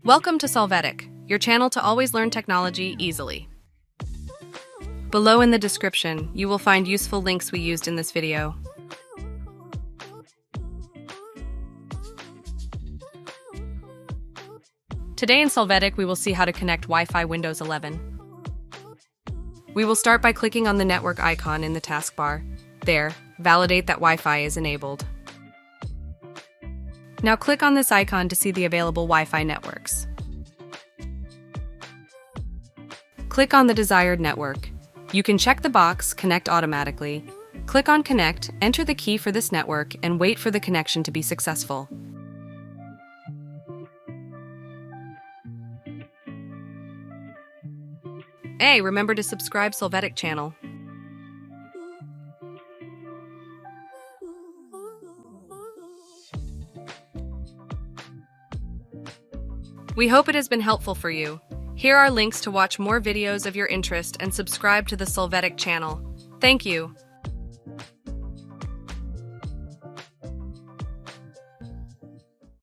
Welcome to Solvetic, your channel to always learn technology easily. Below in the description, you will find useful links we used in this video. Today in Solvetic, we will see how to connect Wi-Fi Windows 11. We will start by clicking on the network icon in the taskbar. There, validate that Wi-Fi is enabled. Now click on this icon to see the available Wi-Fi networks. Click on the desired network. You can check the box, Connect automatically. Click on Connect, enter the key for this network, and wait for the connection to be successful. Hey, remember to subscribe Solvetic channel. We hope it has been helpful for you. Here are links to watch more videos of your interest and subscribe to the Solvetic channel. Thank you.